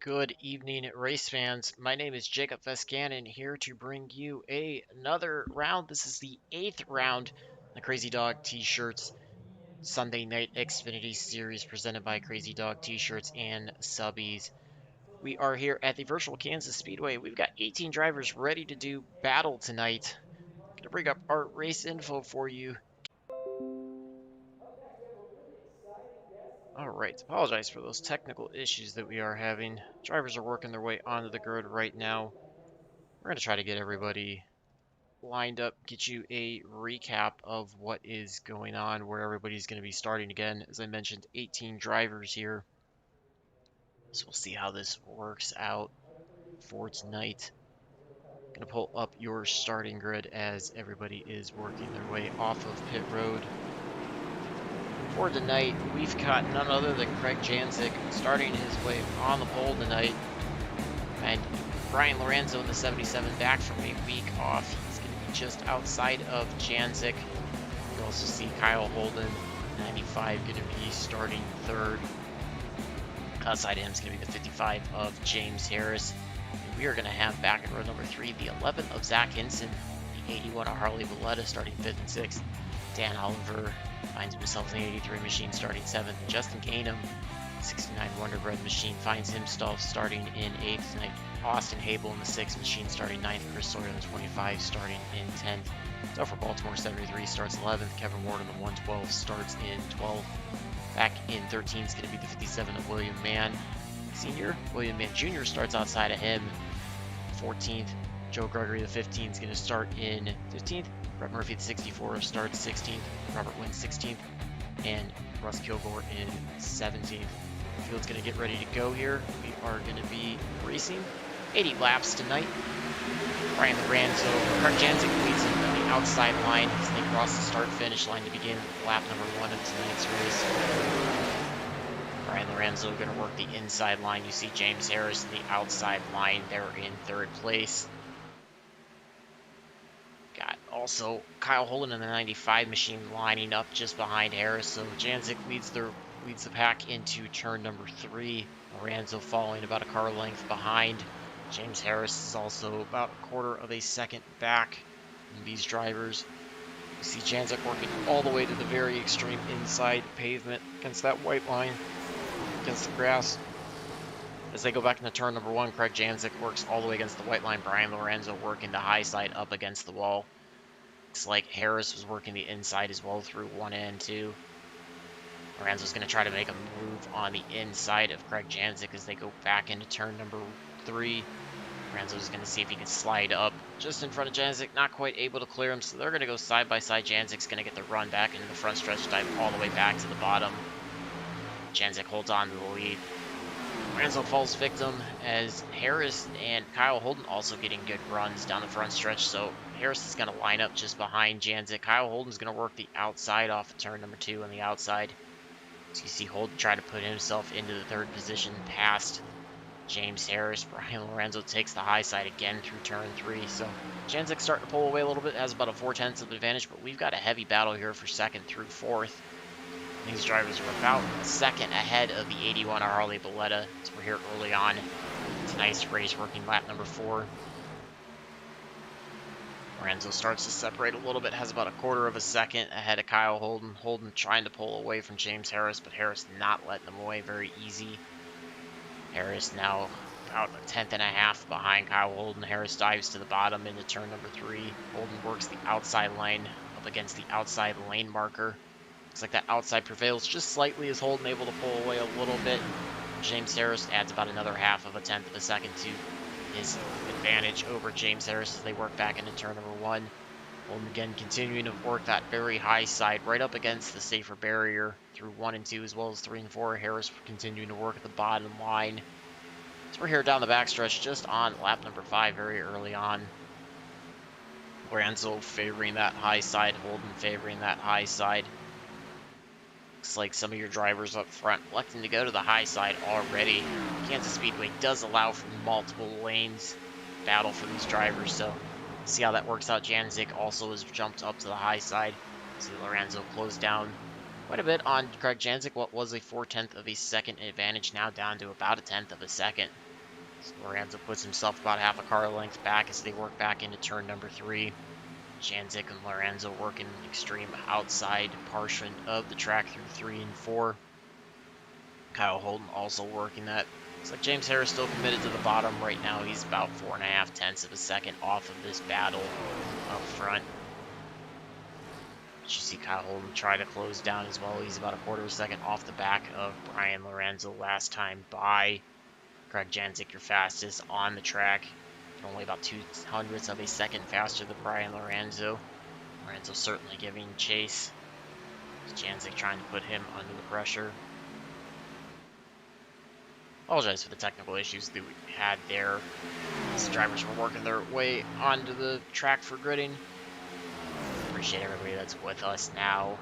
Good evening, race fans. My name is Jacob Vescanen here to bring you another round. This is the 8th round, the Crazy Dog T-shirts Sunday Night Xfinity Series presented by Crazy Dog T-shirts and Subbies. We are here at the virtual Kansas Speedway. We've got 18 drivers ready to do battle tonight. Gonna bring up our race info for you. All right, apologize for those technical issues that we are having. Drivers are working their way onto the grid right now. We're going to try to get everybody lined up, get you a recap of what is going on, where everybody's going to be starting again. As I mentioned, 18 drivers here. So we'll see how this works out for tonight. Going to pull up your starting grid as everybody is working their way off of pit road. For tonight, we've got none other than Craig Janzik starting his way on the pole tonight. And Brian Lorenzo in the 77 back from a week off. He's going to be just outside of Janzik. You also see Kyle Holden, 95, going to be starting third. Outside of him is going to be the 55 of James Harris. And we are going to have back in row number 3, the 11 of Zach Hinson, the 81 of Harley Valletta starting 5th and 6th. Dan Oliver finds himself in the 83 machine starting 7th. Justin Gainham, 69 Wonderbread machine, finds himself starting in 8th tonight. Austin Hable in the 6th machine starting 9th. Chris Sawyer in the 25 starting in 10th. So for Baltimore 73 starts 11th. Kevin Ward in the 112 starts in 12th. Back in 13th is going to be the 57 of William Mann Sr. William Mann Jr. starts outside of him 14th. Joe Gregory the 15th is going to start in 15th. Brett Murphy the 64 starts 16th. Robert Wynn 16th. And Russ Kilgore in 17th. The field's going to get ready to go here. We are going to be racing 80 laps tonight. Brian Lorenzo, Craig Janzik leads him on the outside line as they cross the start-finish line to begin lap number 1 of tonight's race. Brian Lorenzo going to work the inside line. You see James Harris in the outside line. They're in 3rd place. Got also Kyle Holden in the 95 machine lining up just behind Harris. So Janzik leads the pack into turn number 3. Lorenzo following about a car length behind. James Harris is also about a quarter of a second back in these drivers. You see Janzik working all the way to the very extreme inside pavement against that white line, against the grass. As they go back into turn number 1, Craig Janzik works all the way against the white line. Brian Lorenzo working the high side up against the wall. Looks like Harris was working the inside as well through 1 and 2. Lorenzo's going to try to make a move on the inside of Craig Janzik as they go back into turn number 3. Lorenzo's going to see if he can slide up just in front of Janzik. Not quite able to clear him, so they're going to go side by side. Janzik's going to get the run back into the front stretch, dive all the way back to the bottom. Janzik holds on to the lead. Lorenzo falls victim as Harris and Kyle Holden also getting good runs down the front stretch, so Harris is going to line up just behind Janzik. Kyle Holden's going to work the outside off of turn number 2 on the outside. So you see Holden trying to put himself into the 3rd position past James Harris. Brian Lorenzo takes the high side again through turn 3. So Janzik starting to pull away a little bit, has about a 4/10 of advantage, but we've got a heavy battle here for 2nd through 4th. These drivers are about a second ahead of the 81 Harley Valletta. So we're here early on tonight's race, working lap number 4. Lorenzo starts to separate a little bit, has about a quarter of a second ahead of Kyle Holden. Holden trying to pull away from James Harris, but Harris not letting him away very easy. Harris now about a 10th and a half behind Kyle Holden. Harris dives to the bottom into turn number 3. Holden works the outside line up against the outside lane marker. Looks like that outside prevails just slightly as Holden able to pull away a little bit. James Harris adds about another 1/2 of a second to his advantage over James Harris as they work back into turn number 1. Holden again continuing to work that very high side right up against the safer barrier through 1 and 2 as well as 3 and 4. Harris continuing to work at the bottom line. So we're here down the backstretch just on lap number 5 very early on. Lorenzo favoring that high side, Holden favoring that high side. Looks like some of your drivers up front electing to go to the high side already. Kansas Speedway does allow for multiple lanes battle for these drivers, so see how that works out. Janzik also has jumped up to the high side. See Lorenzo close down quite a bit on Craig Janzik. What was a 4/10 of a second advantage now down to about a 1/10 of a second. So Lorenzo puts himself about half a car length back as they work back into turn number 3. Janzik and Lorenzo working the extreme outside portion of the track through 3 and 4. Kyle Holden also working that. Looks like James Harris still committed to the bottom right now. He's about 4.5 tenths of a second off of this battle up front. But you see Kyle Holden try to close down as well. He's about a quarter of a second off the back of Brian Lorenzo last time by. Craig Janzik, your fastest on the track. Only about 0.02 of a second faster than Brian Lorenzo. Lorenzo certainly giving chase. Janzik trying to put him under the pressure. Apologize for the technical issues that we had there. As the drivers were working their way onto the track for gridding. Appreciate everybody that's with us now.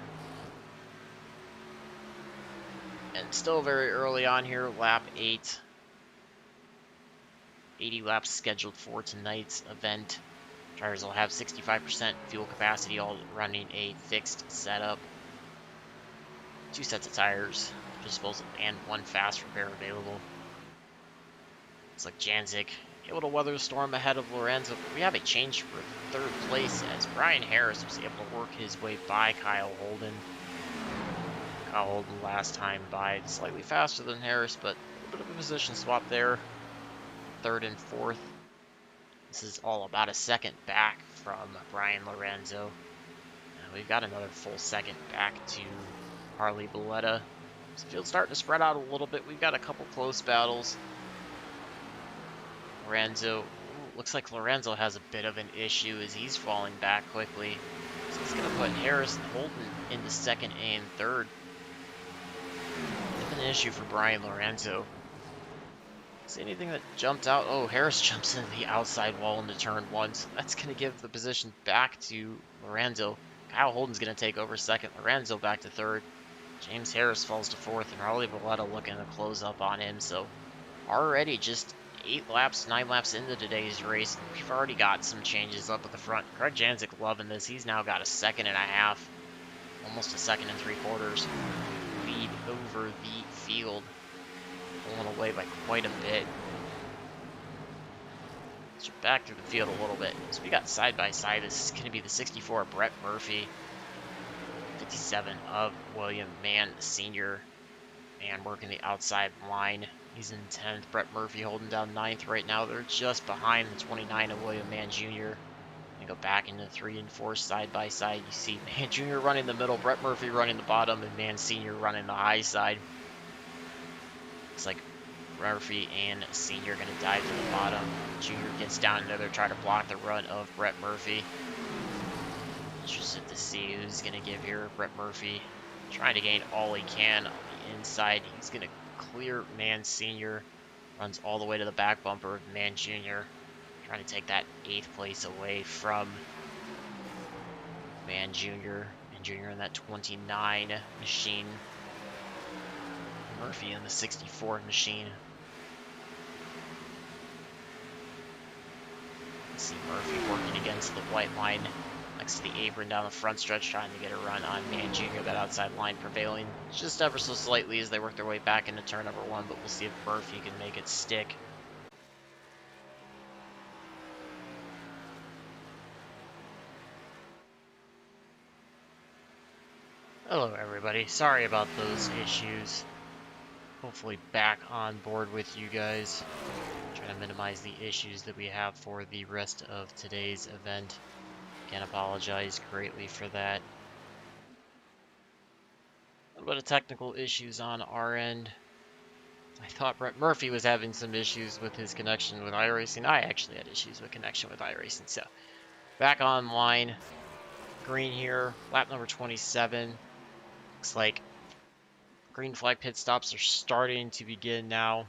And still very early on here, lap 8. 80 laps scheduled for tonight's event. Drivers will have 65% fuel capacity, all running a fixed setup. 2 sets of tires, disposal, and 1 fast repair available. Looks like Janzik able to weather the storm ahead of Lorenzo. We have a change for 3rd place as Brian Harris was able to work his way by Kyle Holden. Kyle Holden last time by slightly faster than Harris, but a little bit of a position swap there. 3rd and 4th. This is all about a second back from Brian Lorenzo. We've got another full second back to Harley Belletta. This field's starting to spread out a little bit. We've got a couple close battles. Lorenzo, looks like Lorenzo has a bit of an issue as he's falling back quickly. So he's going to put Harris and Holden into 2nd and 3rd. Bit of an issue for Brian Lorenzo. See anything that jumped out? Oh, Harris jumps into the outside wall into turn 1, so that's going to give the position back to Lorenzo. Kyle Holden's going to take over 2nd. Lorenzo back to 3rd. James Harris falls to 4th, and Harley Belletta looking to close up on him. So already just 9 laps into today's race, we've already got some changes up at the front. Craig Janzik loving this. He's now got a 2.5, almost a 2 3/4 lead over the field. Pulling away by quite a bit. So back through the field a little bit. So we got side by side. This is going to be the 64 Brett Murphy, 57 of William Mann Sr. Mann working the outside line. He's in 10th. Brett Murphy holding down 9th right now. They're just behind the 29 of William Mann Jr. And go back into 3 and 4 side by side. You see Mann Jr. running the middle, Brett Murphy running the bottom, and Mann Sr. running the high side. Looks like Murphy and Senior going to dive to the bottom. Junior gets down there. They're trying to block the run of Brett Murphy. Interested to see who's going to give here. Brett Murphy trying to gain all he can on the inside. He's going to clear Mann Senior. Runs all the way to the back bumper of Mann Jr. Trying to take that 8th place away from Mann Jr. And Jr. in that 29 machine. Murphy in the 64 machine. See Murphy working against the white line next to the apron down the front stretch, trying to get a run on Mann Jr. That outside line prevailing just ever so slightly as they work their way back into turn number 1, but we'll see if Murphy can make it stick. Hello everybody, sorry about those issues. Hopefully back on board with you guys. Trying to minimize the issues that we have for the rest of today's event. Again, apologize greatly for that. A little bit of technical issues on our end. I thought Brett Murphy was having some issues with his connection with iRacing. I actually had issues with connection with iRacing. So, back online. Green here, lap number 27. Looks like green flag pit stops are starting to begin now.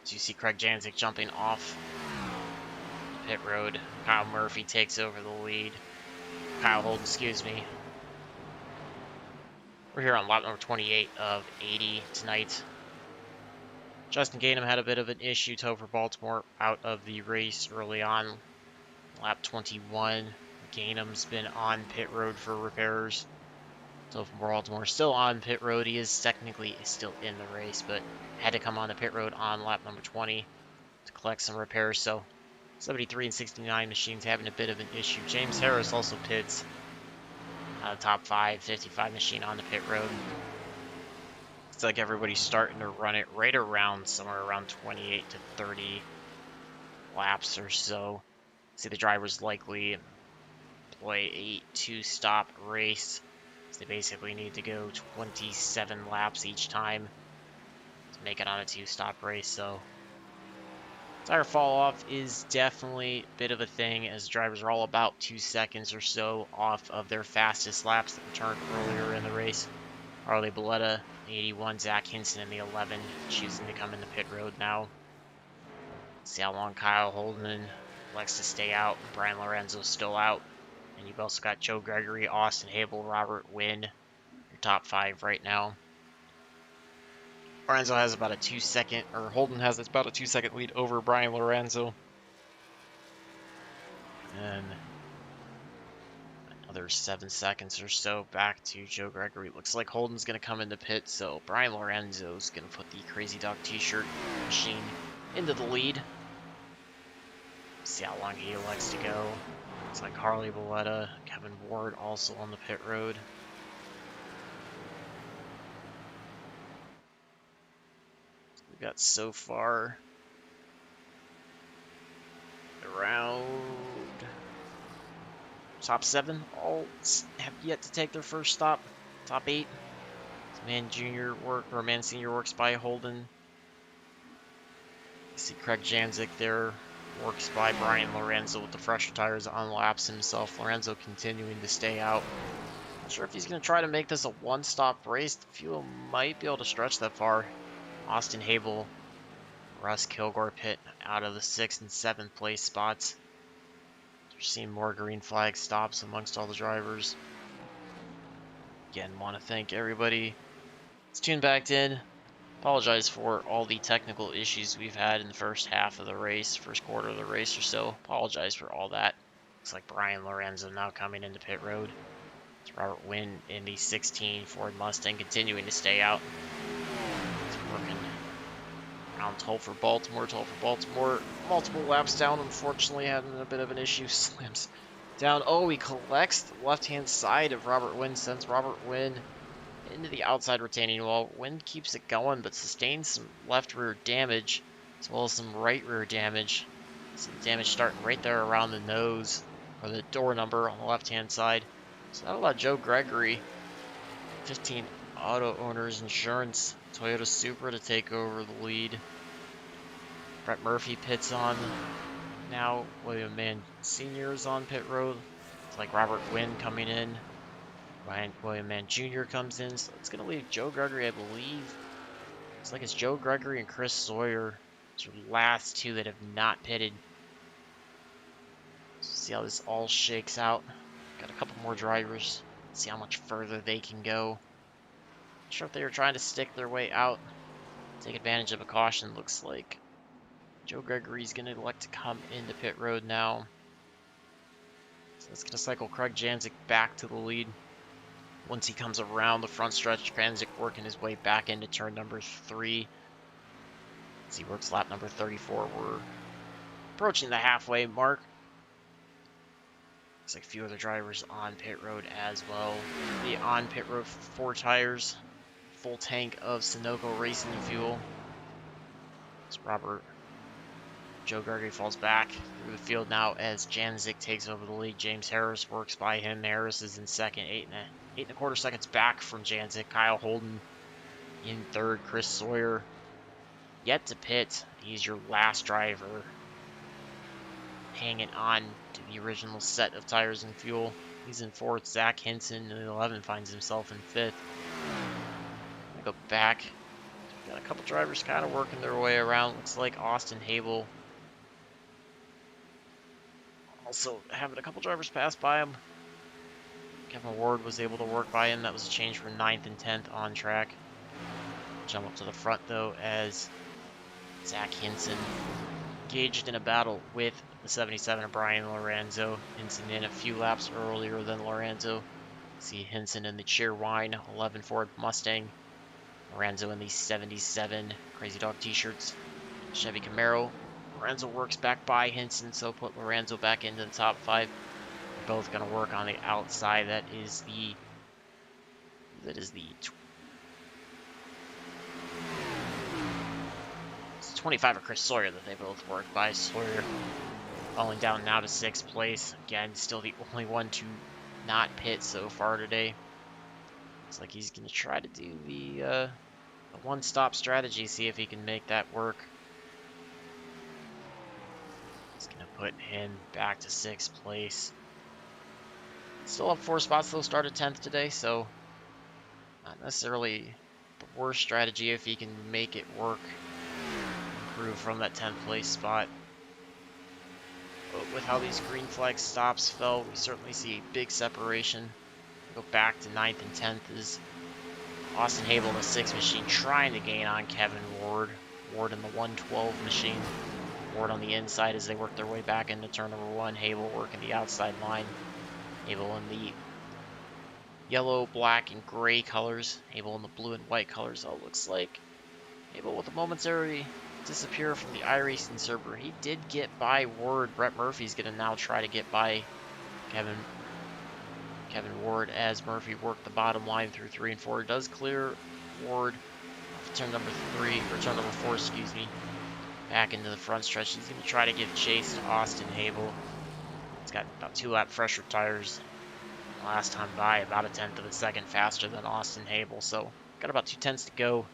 As you see Craig Janzik jumping off the pit road. Kyle Murphy takes over the lead. Kyle Holden, excuse me. We're here on lap number 28 of 80 tonight. Justin Gainham had a bit of an issue. Topher Baltimore out of the race early on. Lap 21. Gainham's been on pit road for repairs. So from Baltimore, still on pit road. He is technically still in the race, but had to come on the pit road on lap number 20 to collect some repairs. So 73 and 69 machines having a bit of an issue. James Harris also pits top 5, 55 machine on the pit road. It's like everybody's starting to run it right around somewhere around 28 to 30 laps or so. See, the drivers likely play a two-stop race. So they basically need to go 27 laps each time to make it on a two-stop race. So tire fall off is definitely a bit of a thing, as drivers are all about 2 seconds or so off of their fastest laps that returned earlier in the race. Harley Belletta, 81, Zach Hinson in the 11, choosing to come in the pit road now. See how long Kyle Holden likes to stay out. Brian Lorenzo's still out. And you've also got Joe Gregory, Austin Habel, Robert Wynn, your top 5 right now. Lorenzo has about a 2-second, or Holden has about a 2-second lead over Brian Lorenzo. And another 7 seconds or so back to Joe Gregory. Looks like Holden's going to come in the pit, so Brian Lorenzo's going to put the Crazy Dog t-shirt machine into the lead. See how long he elects to go. Looks like Harley Belletta, Kevin Ward also on the pit road. We've got so far around top 7 all have yet to take their first stop. Top 8. Man Senior works by Holden. You see Craig Janzik there works by Brian Lorenzo with the fresher tires on laps himself. Lorenzo continuing to stay out. Not sure if he's going to try to make this a one-stop race. The fuel might be able to stretch that far. Austin Habel, Russ Kilgore pit out of the 6th and 7th place spots. We're seeing more green flag stops amongst all the drivers. Again, want to thank everybody that's tuned back in. Apologize for all the technical issues we've had in the first half of the race, first quarter of the race or so. Apologize for all that. Looks like Brian Lorenzo now coming into pit road. It's Robert Wynn in the 16 Ford Mustang continuing to stay out. It's working around 12 for Baltimore. Multiple laps down, unfortunately, having a bit of an issue. Slams down. Oh, he collects the left-hand side of Robert Wynn, sends Robert Wynn into the outside retaining wall. Wynn keeps it going, but sustains some left rear damage, as well as some right rear damage. Some damage starting right there around the nose, or the door number on the left-hand side. So that allowed Joe Gregory, 15 Auto Owners Insurance, Toyota Supra, to take over the lead. Brett Murphy pits on. Now William Mann Sr. is on pit road. It's like Robert Wynn coming in. William Mann Jr. comes in, so it's going to leave Joe Gregory, I believe. It's like it's Joe Gregory and Chris Sawyer. It's the last 2 that have not pitted. So see how this all shakes out. Got a couple more drivers. See how much further they can go. Not sure if they were trying to stick their way out. Take advantage of a caution, looks like. Joe Gregory's going to elect to come into pit road now. So it's going to cycle Craig Janzik back to the lead. Once he comes around the front stretch, Janzik working his way back into turn number 3. As he works lap number 34, we're approaching the halfway mark. Looks like a few other drivers on pit road as well. The on pit road 4 tires, full tank of Sunoco racing fuel. It's Joe Gregory falls back through the field now as Janzik takes over the lead. James Harris works by him. Harris is in second, 8.25 seconds back from Janzik. Kyle Holden in third. Chris Sawyer yet to pit. He's your last driver, hanging on to the original set of tires and fuel. He's in fourth. Zach Hinson in 11 finds himself in fifth. Go back. Got a couple drivers kind of working their way around. Looks like Austin Habel also having a couple drivers pass by him. Kevin Ward was able to work by him. That was a change from 9th and 10th on track. Jump up to the front though as Zach Hinson engaged in a battle with the 77 of Brian Lorenzo. Hinson in a few laps earlier than Lorenzo. See Hinson in the Cheerwine 11 Ford Mustang. Lorenzo in the 77 Crazy Dog t-shirts. Chevy Camaro. Lorenzo works back by Hinson, so put Lorenzo back into the top 5. They're both going to work on the outside. That is the 25 of Chris Sawyer that they both worked by. Sawyer falling down now to 6th place. Again, still the only one to not pit so far today. Looks like he's going to try to do the one-stop strategy, see if he can make that work. It's going to put him back to 6th place. Still up 4 spots, though. Started 10th today, so not necessarily the worst strategy if he can make it work. Improve from that 10th place spot. But with how these green flag stops fell, we certainly see a big separation. Go back to 9th and 10th is Austin Habel in the 6 machine trying to gain on Kevin Ward. Ward in the 112 machine. Ward on the inside as they work their way back into turn number 1. Habel working the outside line. Habel in the yellow, black, and gray colors. Habel in the blue and white colors. Oh, looks like Habel with a momentary disappear from the iRacing server. He did get by Ward. Brett Murphy's going to now try to get by Kevin Ward as Murphy worked the bottom line through 3 and 4. Does clear Ward off turn number 4, excuse me, back into the front stretch. He's going to try to give chase to Austin Habel. He's got about 2 lap fresher tires. Last time by, about a 1/10 of a second faster than Austin Habel. So got about 2 tenths to go.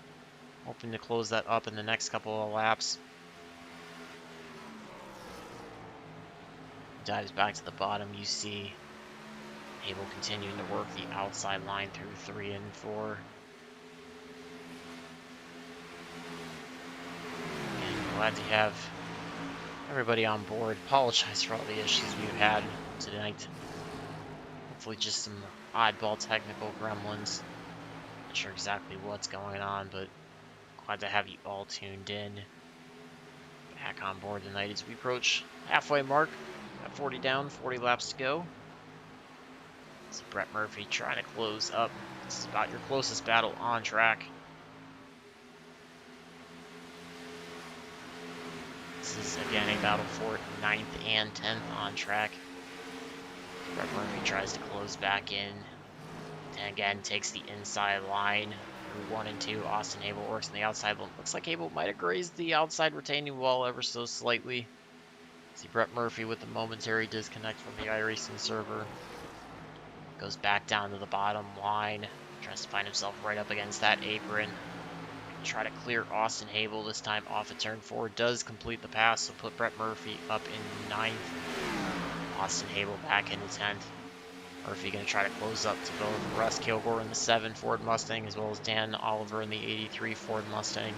Hoping to close that up in the next couple of laps. Dives back to the bottom. You see Habel continuing to work the outside line through 3 and 4. And glad to have everybody on board. Apologize for all the issues we've had tonight. Hopefully just some oddball technical gremlins. Not sure exactly what's going on, but glad to have you all tuned in. Back on board tonight as we approach halfway mark. Got 40 down, 40 laps to go. See Brett Murphy trying to close up. This is about your closest battle on track. This is again a battle for 9th and 10th on track. Brett Murphy tries to close back in. And again, takes the inside line through 1 and 2. Austin Habel works on the outside. Looks like Habel might have grazed the outside retaining wall ever so slightly. See Brett Murphy with the momentary disconnect from the iRacing server. Goes back down to the bottom line. Tries to find himself right up against that apron. Try to clear Austin Habel this time off of turn 4. Does complete the pass, so put Brett Murphy up in 9th. Austin Habel back into 10th. Murphy going to try to close up to both Russ Kilgore in the 7 Ford Mustang as well as Dan Oliver in the 83 Ford Mustang.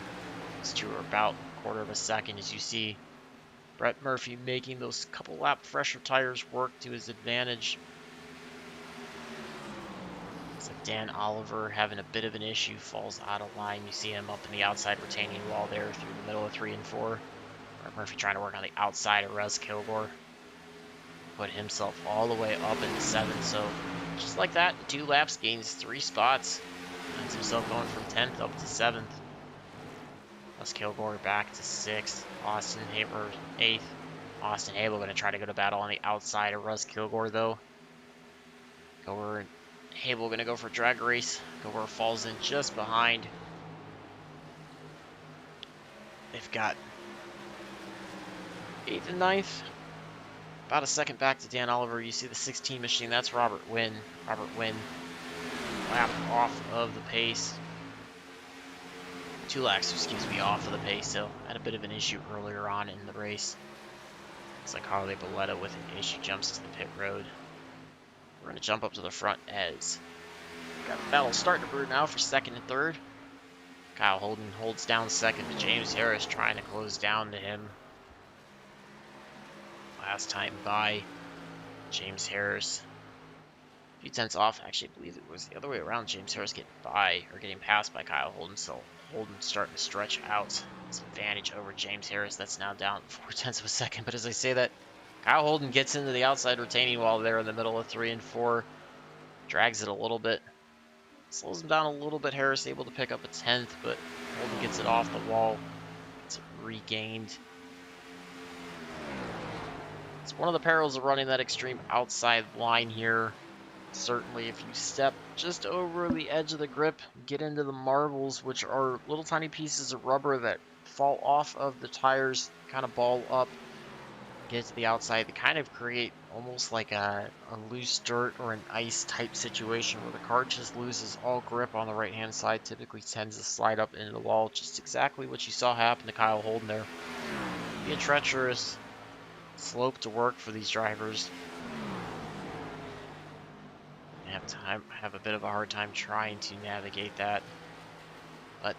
These two are about a 1/4 of a second as you see Brett Murphy making those couple lap fresher tires work to his advantage. Looks like Dan Oliver having a bit of an issue, falls out of line. You see him up in the outside retaining wall there through the middle of 3 and 4. Brett Murphy trying to work on the outside of Russ Kilgore. Put himself all the way up into 7, so just like that, in 2 laps, gains 3 spots. Finds himself going from 10th up to 7th. Russ Kilgore back to 6th. Austin Habel 8th. Austin Habel going to try to go to battle on the outside of Russ Kilgore, though. Kilgore and Habel going to go for drag race. Kilgore falls in just behind. They've got 8th and 9th. About a second back to Dan Oliver. You see the 16 machine. That's Robert Wynn. Robert Wynn lap off of the pace. 2 laps, excuse me, off of the pace. So had a bit of an issue earlier on in the race. It's like Harley Boletta with an issue jumps to the pit road. We're going to jump up to the front as got a battle starting to brew now for 2nd and 3rd. Kyle Holden holds down 2nd, but James Harris trying to close down to him. Last time by, James Harris a few tenths off. Actually, I believe it was the other way around. James Harris getting passed by Kyle Holden, so Holden starting to stretch out his advantage over James Harris. That's now down 4 tenths of a second. But as I say that, Kyle Holden gets into the outside retaining wall there in the middle of 3 and 4. Drags it a little bit. Slows him down a little bit. Harris able to pick up a 10th, but Holden gets it off the wall. Gets it regained. It's one of the perils of running that extreme outside line here. Certainly, if you step just over the edge of the grip, get into the marbles, which are little tiny pieces of rubber that fall off of the tires, kind of ball up, get to the outside. They kind of create almost like a loose dirt or an ice type situation where the car just loses all grip on the right hand side, typically tends to slide up into the wall. Just exactly what you saw happen to Kyle Holden there. Be a treacherous slope to work for these drivers. Have a bit of a hard time trying to navigate that, but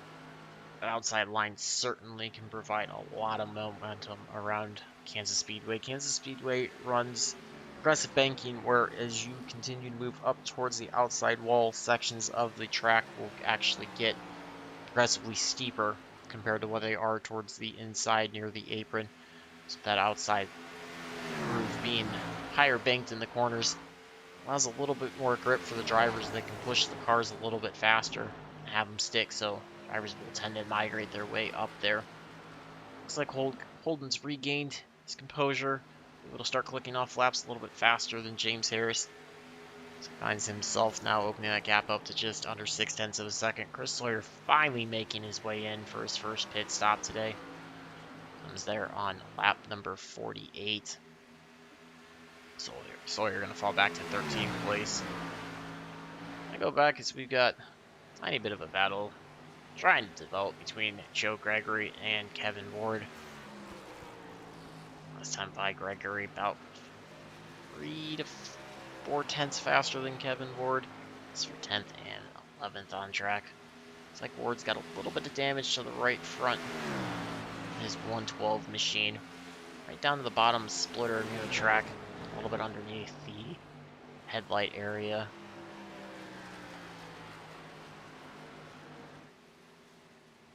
an outside line certainly can provide a lot of momentum around Kansas Speedway. Kansas Speedway runs aggressive banking where as you continue to move up towards the outside wall, sections of the track will actually get progressively steeper compared to what they are towards the inside near the apron. So that outside groove being higher banked in the corners allows a little bit more grip for the drivers. They can push the cars a little bit faster and have them stick, so drivers will tend to migrate their way up there. Looks like Holden's regained his composure, able to start clicking off laps a little bit faster than James Harris. So finds himself now opening that gap up to just under 0.6 of a second. Chris Sawyer finally making his way in for his first pit stop today. Comes there on lap number 48. Sawyer going to fall back to 13th place. I go back as we've got a tiny bit of a battle trying to develop between Joe Gregory and Kevin Ward. Last time by Gregory about 3 to 4 tenths faster than Kevin Ward. It's for 10th and 11th on track. Looks like Ward's got a little bit of damage to the right front of his 112 machine. Right down to the bottom splitter near the track. A little bit underneath the headlight area.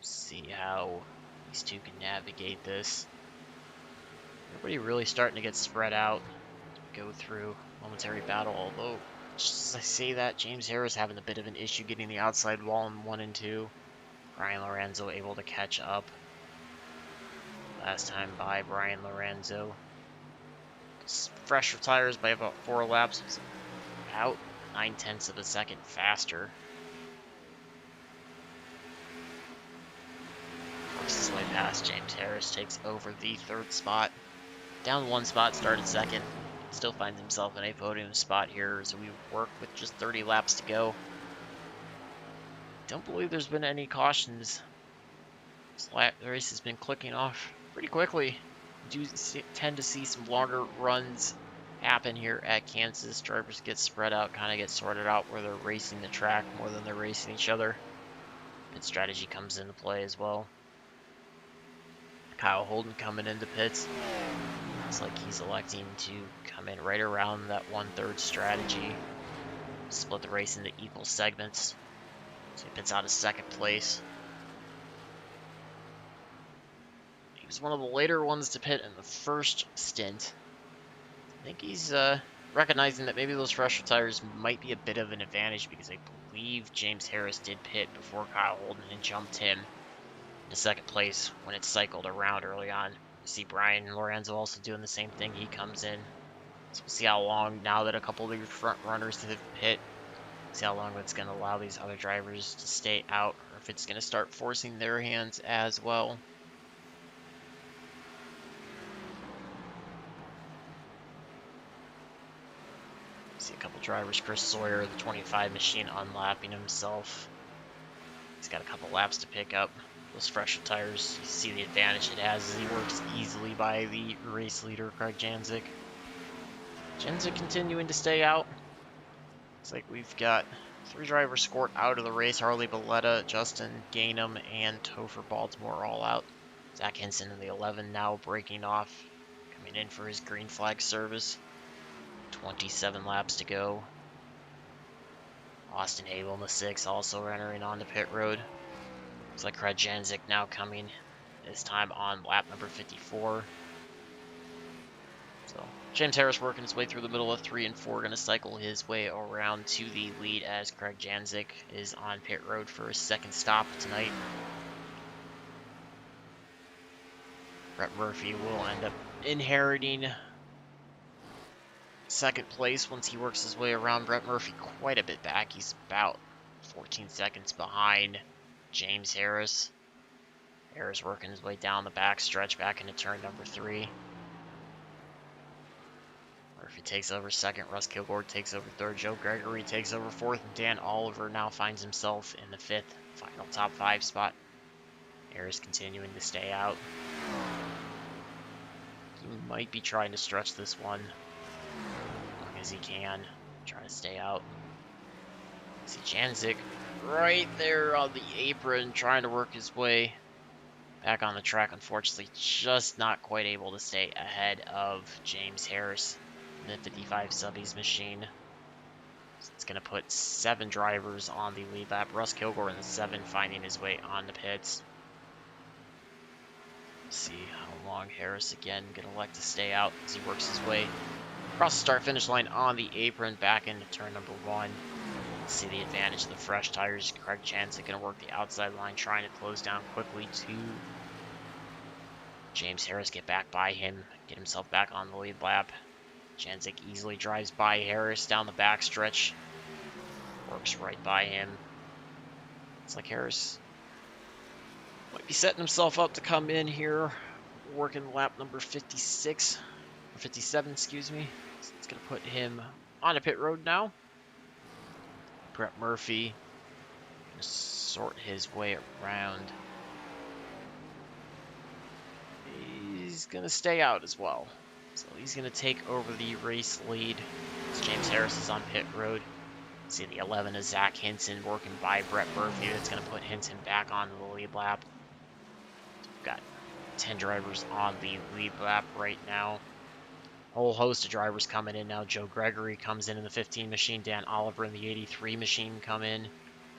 See how these two can navigate this. Everybody really starting to get spread out as we go through momentary battle, although just as I say that, James Harris having a bit of an issue getting the outside wall in 1 and 2. Brian Lorenzo able to catch up. Last time by Brian Lorenzo. Fresher tires by about 4 laps. It's about 0.9 of a second faster. Works his way past James Harris, takes over the 3rd spot. Down 1 spot, started 2nd. Still finds himself in a podium spot here as we work with just 30 laps to go. Don't believe there's been any cautions. The race has been clicking off pretty quickly. We do tend to see some longer runs happen here at Kansas. Drivers get spread out, kind of get sorted out where they're racing the track more than they're racing each other. Pit strategy comes into play as well. Kyle Holden coming into pits. Looks like he's electing to come in right around that 1/3 strategy. Split the race into equal segments. So he pits out of 2nd place. He was one of the later ones to pit in the first stint. I think he's recognizing that maybe those fresher tires might be a bit of an advantage because I believe James Harris did pit before Kyle Holden and jumped him into 2nd place when it cycled around early on. You see Brian Lorenzo also doing the same thing. He comes in. So we'll see how long, now that a couple of your front runners have pit, see how long it's going to allow these other drivers to stay out, or if it's going to start forcing their hands as well. See a couple drivers. Chris Sawyer, the 25 machine, unlapping himself. He's got a couple laps to pick up. Those fresher tires, you see the advantage it has as he works easily by the race leader, Craig Janzik. Janzik continuing to stay out. Looks like we've got 3 drivers scored out of the race. Harley Belletta, Justin Gainham, and Topher Baltimore all out. Zach Henson in the 11 now breaking off, coming in for his green flag service. 27 laps to go. Austin Abel in the 6 also entering onto pit road. Looks like Craig Janzik now coming, this time on lap number 54. So James Harris working his way through the middle of 3 and 4, going to cycle his way around to the lead as Craig Janzik is on pit road for his second stop tonight. Brett Murphy will end up inheriting second place once he works his way around. Brett Murphy quite a bit back. He's about 14 seconds behind James Harris. Harris working his way down the back stretch back into turn number 3. Murphy takes over second. Russ Kilgore takes over third. Joe Gregory takes over fourth. And Dan Oliver now finds himself in the fifth, final top 5 spot. Harris continuing to stay out. He might be trying to stretch this one as long as he can. Try to stay out. See Janzik right there on the apron trying to work his way back on the track. Unfortunately, just not quite able to stay ahead of James Harris in the 55 subbies machine. So it's going to put 7 drivers on the lead lap. Russ Kilgore in the 7 finding his way on the pits. See how long Harris again going to elect to stay out as he works his way across the start-finish line on the apron back into turn number 1. See the advantage of the fresh tires. Craig Janzik going to work the outside line, trying to close down quickly to James Harris, get back by him, get himself back on the lead lap. Janzik easily drives by Harris down the backstretch, works right by him. It's like Harris might be setting himself up to come in here, working lap number 56, or 57, excuse me. So it's going to put him on a pit road now. Brett Murphy going to sort his way around. He's going to stay out as well. So he's going to take over the race lead as James Harris is on pit road. See the 11 is Zach Hinton working by Brett Murphy. That's going to put Hinton back on the lead lap. We've got 10 drivers on the lead lap right now. A whole host of drivers coming in now. Joe Gregory comes in the 15 machine. Dan Oliver in the 83 machine come in.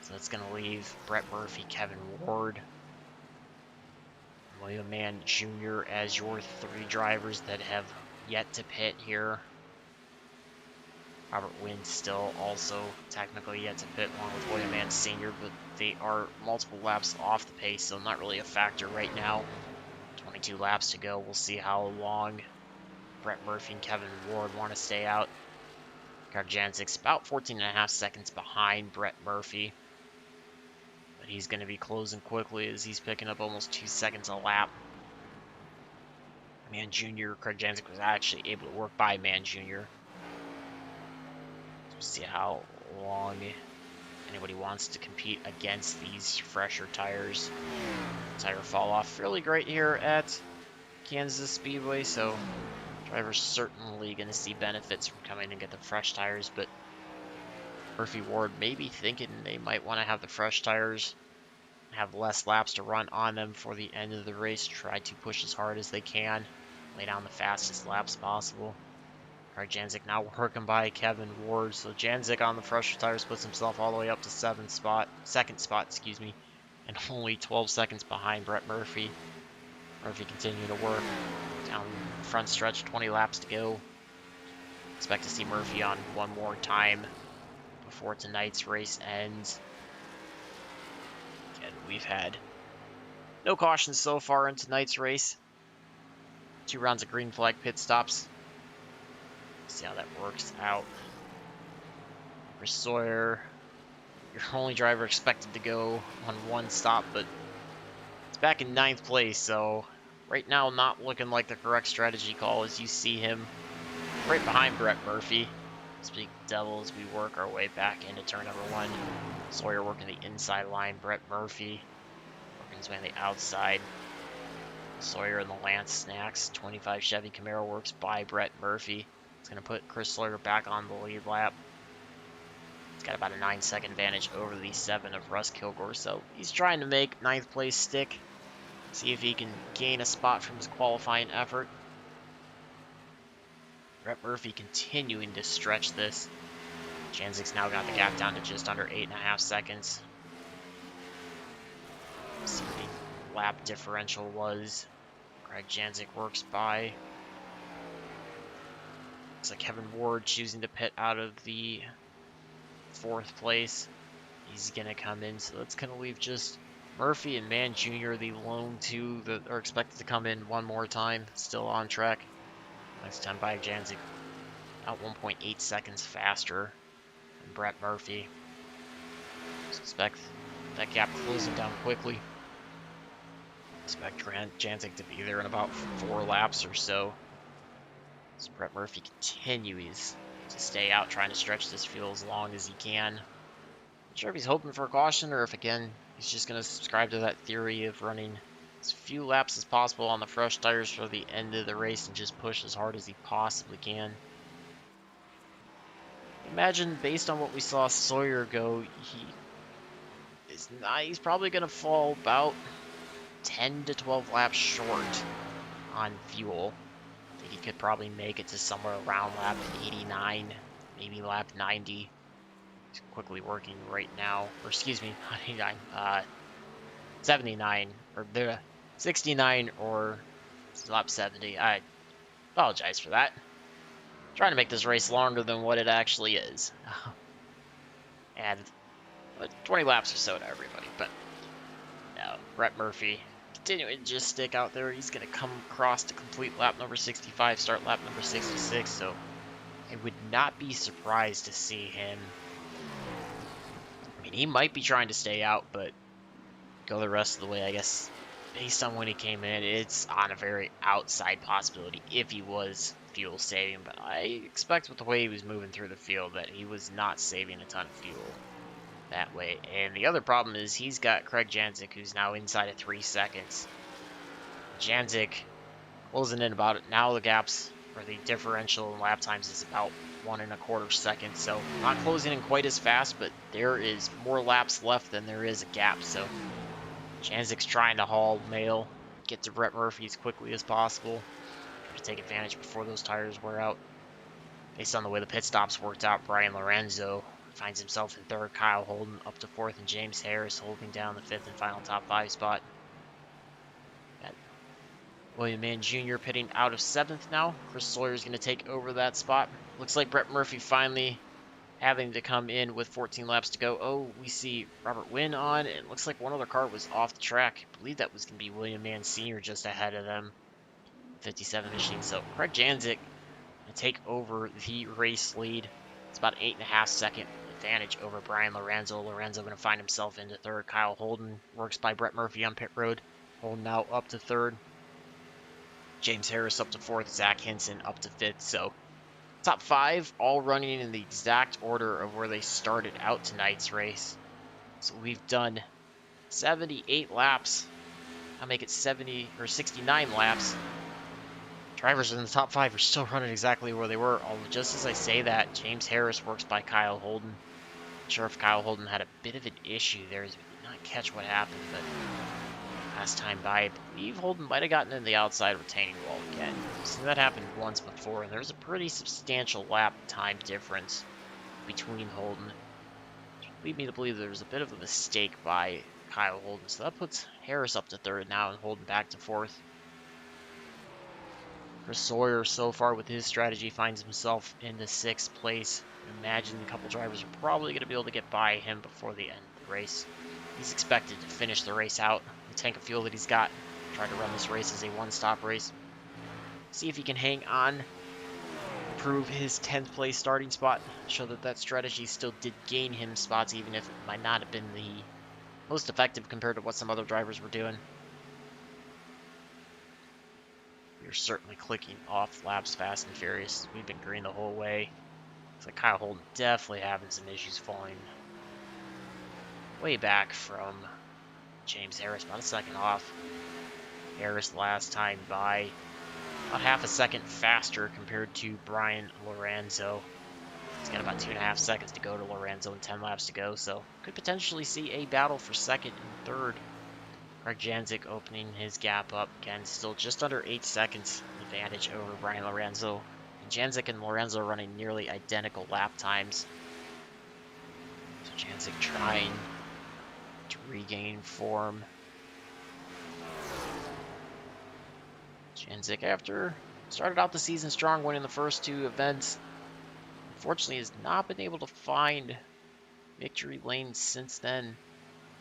So that's going to leave Brett Murphy, Kevin Ward, William Mann Jr. as your 3 drivers that have yet to pit here. Robert Wynn still also technically yet to pit along with William Mann Sr., but they are multiple laps off the pace, so not really a factor right now. 22 laps to go. We'll see how long Brett Murphy and Kevin Ward want to stay out. Craig Janzik's about 14.5 seconds behind Brett Murphy, but he's going to be closing quickly as he's picking up almost 2 seconds a lap. Mann Jr., Craig Janzik was actually able to work by Mann Jr. See how long anybody wants to compete against these fresher tires. Tire fall off fairly great here at Kansas Speedway, so drivers certainly going to see benefits from coming and get the fresh tires, but Murphy Ward may be thinking they might want to have the fresh tires, have less laps to run on them for the end of the race, try to push as hard as they can, lay down the fastest laps possible. Craig Janzik now working by Kevin Ward, so Janzik on the fresher tires puts himself all the way up to second spot, and only 12 seconds behind Brett Murphy. Murphy continuing to work down the front stretch, 20 laps to go. Expect to see Murphy on one more time before tonight's race ends. And we've had no cautions so far in tonight's race. 2 rounds of green flag pit stops. See how that works out. Chris Sawyer, your only driver expected to go on 1 stop, but it's back in 9th place, so right now not looking like the correct strategy call as you see him right behind Brett Murphy. Speak devil as we work our way back into turn number 1. Sawyer working the inside line, Brett Murphy working his way on the outside. Sawyer in the Lance Snacks 25 Chevy Camaro works by Brett Murphy. It's going to put Chris Sawyer back on the lead lap. He's got about a 9-second advantage over the 7 of Russ Kilgore, so he's trying to make 9th place stick. See if he can gain a spot from his qualifying effort. Brett Murphy continuing to stretch this. Janzik's now got the gap down to just under 8.5 seconds. See what the lap differential was. Craig Janzik works by Looks like Kevin Ward choosing to pit out of the 4th place. He's going to come in, so that's going to leave just Murphy and Mann Jr., the lone two that are expected to come in one more time, still on track. Next time by Janzik, about 1.8 seconds faster than Brett Murphy. Expect that gap closing down quickly. Expect Janzik to be there in about 4 laps or so. As Brett Murphy continues to stay out, trying to stretch this field as long as he can. Not sure if he's hoping for a caution or if, again, he's just going to subscribe to that theory of running as few laps as possible on the fresh tires for the end of the race and just push as hard as he possibly can. Imagine, based on what we saw Sawyer go, he's probably going to fall about 10 to 12 laps short on fuel. I think he could probably make it to somewhere around lap 89, maybe lap 90. He's quickly working right now, or excuse me, 89, 79, or 69, or lap 70. I apologize for that. Trying to make this race longer than what it actually is. And 20 laps or so to everybody, but no, Brett Murphy continuing to just stick out there. He's going to come across to complete lap number 65, start lap number 66, so I would not be surprised to see him. I mean, he might be trying to stay out, but go the rest of the way, I guess. Based on when he came in, it's on a very outside possibility if he was fuel saving, but I expect with the way he was moving through the field that he was not saving a ton of fuel that way. And the other problem is he's got Craig Janzik, who's now inside of 3 seconds. Janzik closing in about it. Now the gaps, or the differential in lap times, is about 1.25 seconds. So not closing in quite as fast, but there is more laps left than there is a gap. So Janzik's trying to haul mail, get to Brett Murphy as quickly as possible to take advantage before those tires wear out. Based on the way the pit stops worked out, Brian Lorenzo finds himself in 3rd, Kyle Holden up to 4th, and James Harris holding down the 5th and final top 5 spot. Got William Mann Jr. pitting out of 7th now. Chris Sawyer's going to take over that spot. Looks like Brett Murphy finally having to come in with 14 laps to go. Oh, we see Robert Wynn on. It looks like one other car was off the track. I believe that was going to be William Mann Sr. just ahead of them. 57 machine. So Craig Janzik to take over the race lead. It's about 8.5 second advantage over Brian Lorenzo. Lorenzo going to find himself into 3rd. Kyle Holden works by Brett Murphy on pit road. Holden now up to 3rd. James Harris up to 4th. Zach Hinson up to 5th. So top 5 all running in the exact order of where they started out tonight's race. So we've done 78 laps. I'll make it 70 or 69 laps. Drivers in the top 5 are still running exactly where they were. Although just as I say that, James Harris works by Kyle Holden. Not sure if Kyle Holden had a bit of an issue there. He did not catch what happened, but last time by, I believe Holden might have gotten in the outside retaining wall again. So that happened once before, and there's a pretty substantial lap time difference between Holden. Which lead me to believe there was a bit of a mistake by Kyle Holden. So that puts Harris up to 3rd now and Holden back to 4th. Chris Sawyer, so far with his strategy, finds himself in the 6th place. Imagine a couple drivers are probably going to be able to get by him before the end of the race. He's expected to finish the race out. The tank of fuel that he's got, try to run this race as a one-stop race. See if he can hang on, improve his 10th place starting spot, show that that strategy still did gain him spots, even if it might not have been the most effective compared to what some other drivers were doing. We're certainly clicking off laps fast and furious. We've been green the whole way. Looks like Kyle Holden definitely having some issues falling way back from James Harris, about a second off. Harris last time by about half a second faster compared to Brian Lorenzo. He's got about 2.5 seconds to go to Lorenzo and 10 laps to go, so could potentially see a battle for 2nd and 3rd. Craig Janzik opening his gap up. Again, still just under 8 seconds advantage over Brian Lorenzo. And Janzik and Lorenzo are running nearly identical lap times. So Janzik trying to regain form. Janzik, after Started out the season strong, winning the first 2 events. Unfortunately, has not been able to find victory lanes since then.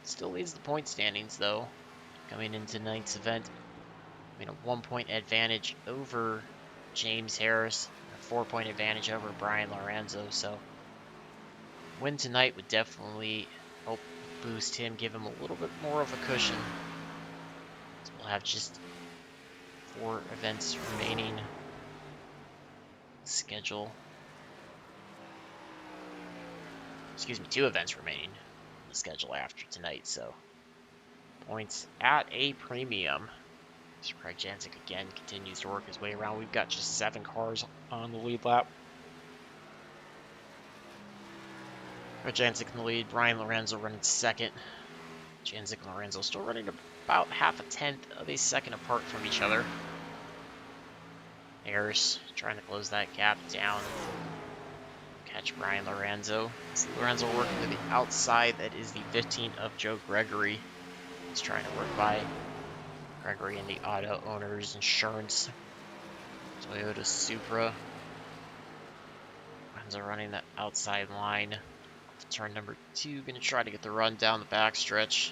Still leads the point standings, though, coming into tonight's event. I mean, a 1-point advantage over James Harris, and a 4-point advantage over Brian Lorenzo. So, win tonight would definitely help boost him, give him a little bit more of a cushion. So we'll have just 4 events remaining. Schedule. Excuse me, 2 events remaining on the schedule after tonight. So, points at a premium. So Craig Janzik again continues to work his way around. We've got just 7 cars on the lead lap. Craig Janzik in the lead. Brian Lorenzo running second. Janzik and Lorenzo still running about half a tenth of a second apart from each other. Harris trying to close that gap down. Catch Brian Lorenzo. See Lorenzo working to the outside. That is the 15 of Joe Gregory. He's trying to work by Gregory and the Auto Owners Insurance Toyota Supra. Lorenzo running that outside line. Turn number 2, going to try to get the run down the backstretch.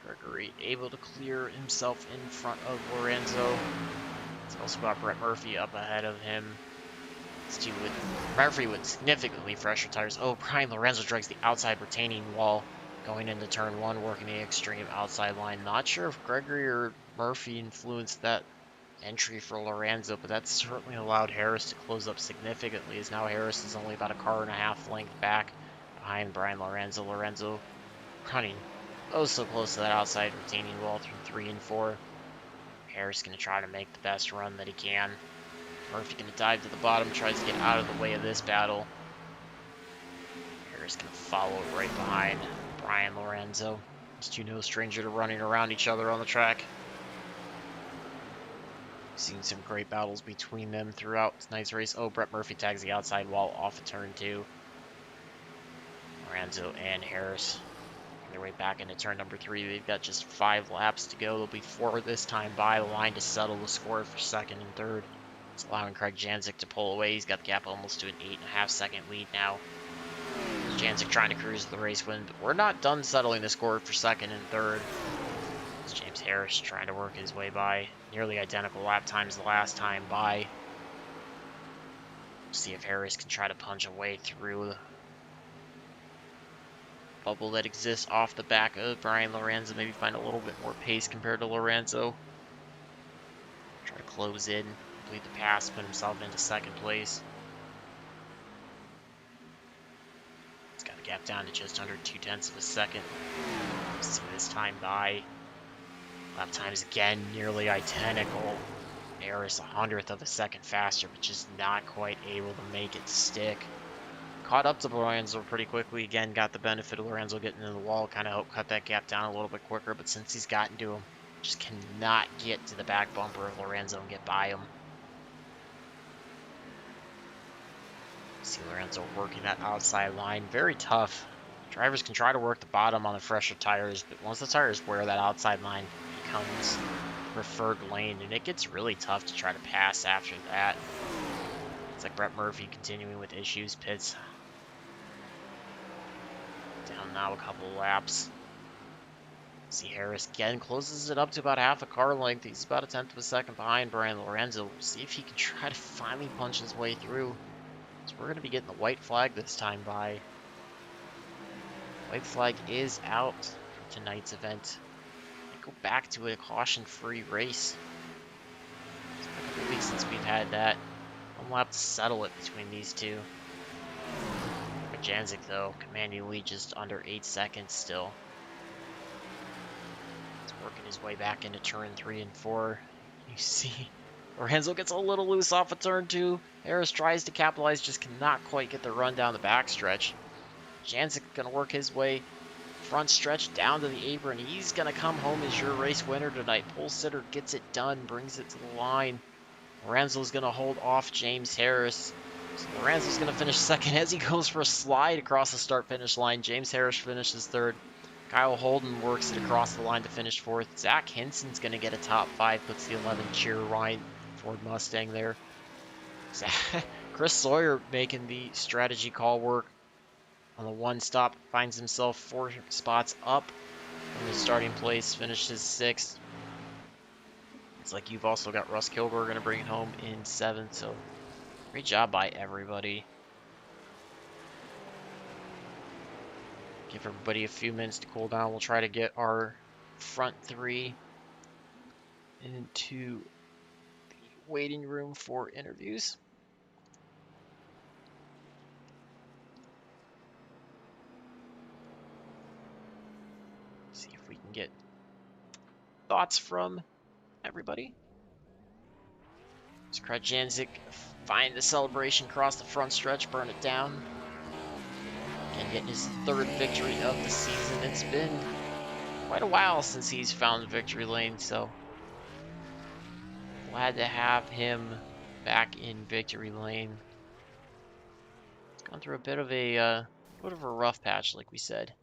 Gregory able to clear himself in front of Lorenzo. He's also got Brett Murphy up ahead of him. Murphy with significantly fresher tires. Oh, Brian Lorenzo drags the outside retaining wall going into turn 1, working the extreme outside line. Not sure if Gregory or Murphy influenced that entry for Lorenzo, but that certainly allowed Harris to close up significantly, as now Harris is only about a car and a half length back behind Brian Lorenzo. Lorenzo running so close to that outside retaining wall through 3 and 4. Harris going to try to make the best run that he can. Murphy going to dive to the bottom, tries to get out of the way of this battle. Harris going to follow right behind Brian Lorenzo. These two no stranger to running around each other on the track. Seen some great battles between them throughout tonight's race. Oh, Brett Murphy tags the outside wall off of turn 2. Lorenzo and Harris on their way back into turn number 3. They've got just 5 laps to go. There'll be 4 this time by the line to settle the score for second and third. It's allowing Craig Janzik to pull away. He's got the gap almost to an 8.5 second lead now. Janzik trying to cruise the race win, but we're not done settling the score for second and third. It's James Harris trying to work his way by. Nearly identical lap times the last time by. We'll see if Harris can try to punch a way through the bubble that exists off the back of Brian Lorenzo. Maybe find a little bit more pace compared to Lorenzo. Try to close in, complete the pass, put himself into second place. He's got the gap down to just under 0.2 of a second. See this time by. Lap times again nearly identical. Harris 100th of a second faster, but just not quite able to make it stick. Caught up to Lorenzo pretty quickly. Again, got the benefit of Lorenzo getting in the wall, kind of helped cut that gap down a little bit quicker, but since he's gotten to him, just cannot get to the back bumper of Lorenzo and get by him. See Lorenzo working that outside line. Very tough. Drivers can try to work the bottom on the fresher tires, but once the tires wear, that outside line becomes preferred lane, and it gets really tough to try to pass after that. It's like Brett Murphy continuing with issues. Pits down now a couple of laps. See Harris again closes it up to about half a car length. He's about a 1/10 of a second behind Brian Lorenzo. We'll see if he can try to finally punch his way through. So we're going to be getting the white flag this time by. White flag is out for tonight's event. Go back to a caution-free race. It's been a couple weeks since we've had that. One lap to settle it between these two. Janzik, though, commanding lead just under 8 seconds still. He's working his way back into turn 3 and 4. You see, Lorenzo gets a little loose off of turn 2. Harris tries to capitalize, just cannot quite get the run down the backstretch. Janzik gonna work his way front stretch down to the apron. He's gonna come home as your race winner tonight. Pole sitter gets it done, brings it to the line. Lorenzo's gonna hold off James Harris. So Lorenzo's going to finish second as he goes for a slide across the start-finish line. James Harris finishes third. Kyle Holden works it across the line to finish fourth. Zach Hinson's going to get a top five, puts the 11 cheer Ryan Ford Mustang there. Chris Sawyer making the strategy call work on the one stop, finds himself 4 spots up from his starting place, finishes sixth. It's like you've also got Russ Kilgore going to bring it home in seventh, so great job by everybody. Give everybody a few minutes to cool down. We'll try to get our front three into the waiting room for interviews. See if we can get thoughts from everybody. As Krajanzik find the celebration across the front stretch, burn it down. And getting his third victory of the season. It's been quite a while since he's found victory lane, so glad to have him back in victory lane. Gone through a bit of a rough patch, like we said.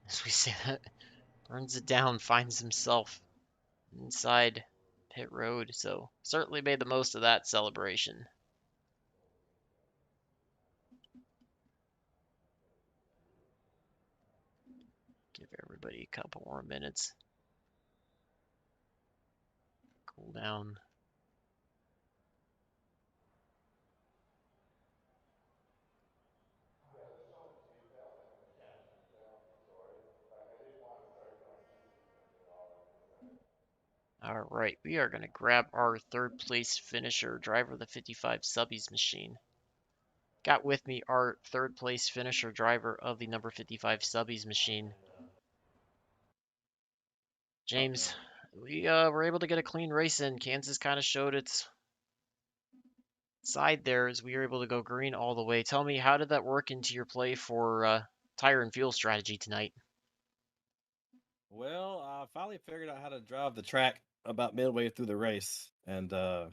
As we say that, burns it down, finds himself inside pit road, so certainly made the most of that celebration. Give everybody a couple more minutes. Cool down. All right, we are going to grab our third place finisher, driver of the 55 Subbies machine. Got with me our third place finisher, driver of the number 55 Subbies machine. James, we were able to get a clean race in. Kansas kind of showed its side there as we were able to go green all the way. Tell me, how did that work into your play for tire and fuel strategy tonight? Well, I finally figured out how to drive the track about midway through the race, and I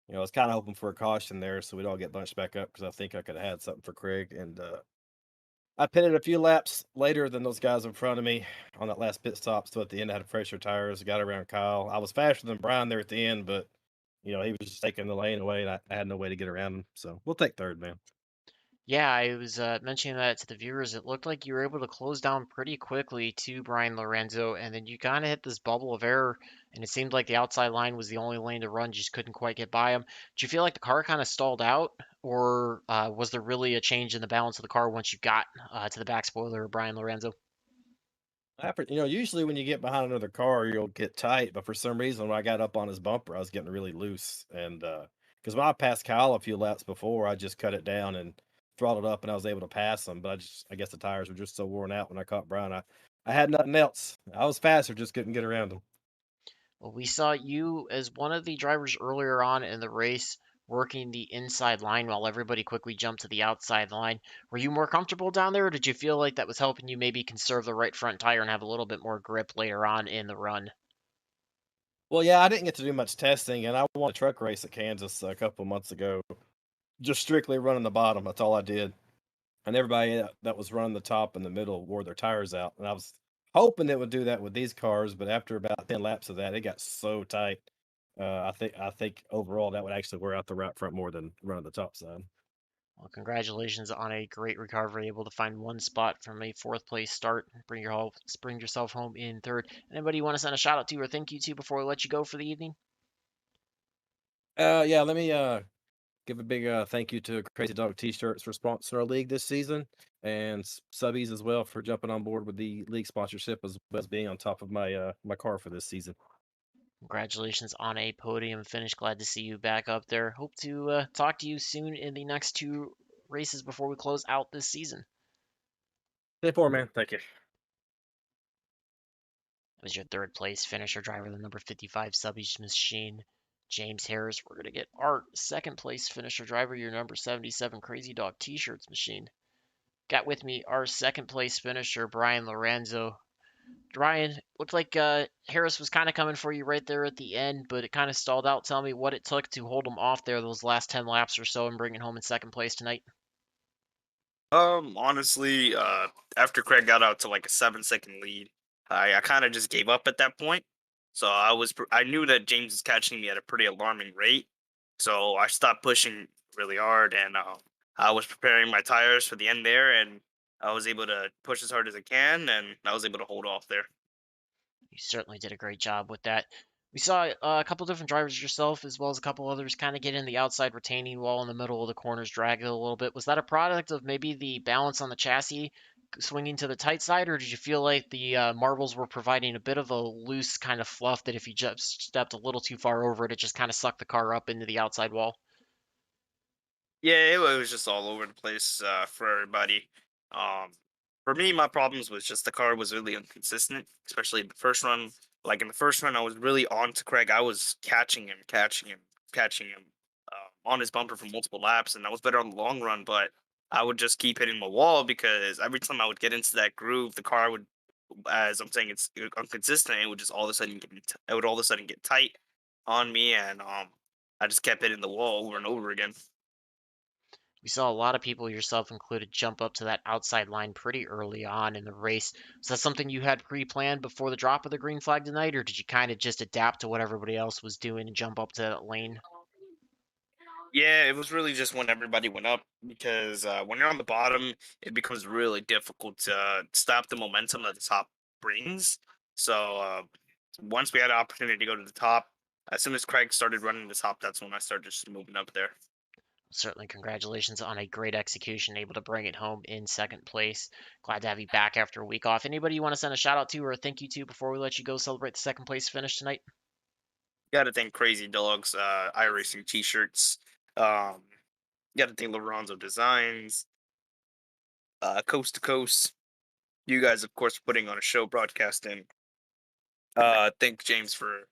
was kind of hoping for a caution there so we'd all get bunched back up because I think I could have had something for Craig. And I pitted a few laps later than those guys in front of me on that last pit stop. So at the end, I had fresher tires, got around Kyle. I was faster than Brian there at the end, but he was just taking the lane away, and I had no way to get around him. So we'll take third, man. Yeah, I was mentioning that to the viewers. It looked like you were able to close down pretty quickly to Brian Lorenzo, and then you kind of hit this bubble of air, and it seemed like the outside line was the only lane to run. Just couldn't quite get by him. Do you feel like the car kind of stalled out, or was there really a change in the balance of the car once you got to the back spoiler of Brian Lorenzo? Usually when you get behind another car, you'll get tight, but for some reason, when I got up on his bumper, I was getting really loose. And because when I passed Kyle a few laps before, I just cut it down and throttled up, and I was able to pass him. But I guess the tires were just so worn out when I caught Brian. I had nothing else. I was faster, just couldn't get around him. Well, we saw you as one of the drivers earlier on in the race working the inside line while everybody quickly jumped to the outside line. Were you more comfortable down there, or did you feel like that was helping you maybe conserve the right front tire and have a little bit more grip later on in the run? Well, yeah, I didn't get to do much testing, and I won a truck race at Kansas a couple months ago, just strictly running the bottom. That's all I did. And everybody that was running the top and the middle wore their tires out. And I was hoping it would do that with these cars, but after about 10 laps of that, it got so tight. I think overall that would actually wear out the right front more than running the top side. Well, congratulations on a great recovery, able to find one spot from a fourth place start, bring yourself home in third. Anybody you want to send a shout out to or thank you to before we let you go for the evening? Yeah, let me give a big thank you to Crazy Dog T-shirts for sponsoring our league this season, and Subbies as well for jumping on board with the league sponsorship as well as being on top of my car for this season. Congratulations on a podium finish. Glad to see you back up there. Hope to talk to you soon in the next two races before we close out this season. 10-4, man. Thank you. It was your third place finisher, driver, the number 55 Subbies machine, James Harris. We're going to get our second place finisher, driver, your number 77 Crazy Dog T-shirts machine. Got with me our second place finisher, Brian Lorenzo. Ryan, looked like Harris was kind of coming for you right there at the end, but it kind of stalled out. Tell me what it took to hold him off there those last 10 laps or so and bring it home in second place tonight. Honestly, after Craig got out to like a 7 second lead, I kind of just gave up at that point. So I knew that James was catching me at a pretty alarming rate. So I stopped pushing really hard, and I was preparing my tires for the end there, and I was able to push as hard as I can, and I was able to hold off there. You certainly did a great job with that. We saw a couple different drivers yourself, as well as a couple others, kind of get in the outside retaining wall in the middle of the corners, drag it a little bit. Was that a product of maybe the balance on the chassis swinging to the tight side, or did you feel like the marbles were providing a bit of a loose kind of fluff that if you just stepped a little too far over it, it just kind of sucked the car up into the outside wall? Yeah, it was just all over the place for everybody. Um, for me, my problems was just the car was really inconsistent, especially the first run. Like in the first run, I was really on to Craig. I was catching him on his bumper for multiple laps, and I was better on the long run. But I would just keep hitting the wall because every time I would get into that groove, the car would, as I'm saying, it's inconsistent. It would just all of a sudden it would all of a sudden get tight on me, and I just kept hitting the wall over and over again. We saw a lot of people, yourself included, jump up to that outside line pretty early on in the race. Was that something you had pre-planned before the drop of the green flag tonight, or did you kind of just adapt to what everybody else was doing and jump up to that lane? Yeah, it was really just when everybody went up because when you're on the bottom, it becomes really difficult to stop the momentum that the top brings. So once we had an opportunity to go to the top, as soon as Craig started running the top, that's when I started just moving up there. Certainly, congratulations on a great execution, able to bring it home in second place. Glad to have you back after a week off. Anybody you want to send a shout out to or a thank you to before we let you go celebrate the second place finish tonight? Got to thank Crazy Dogs, iRacing T-shirts. Um, got to thank Lorenzo Designs, Coast to Coast. You guys, of course, for putting on a show broadcasting. Thank James for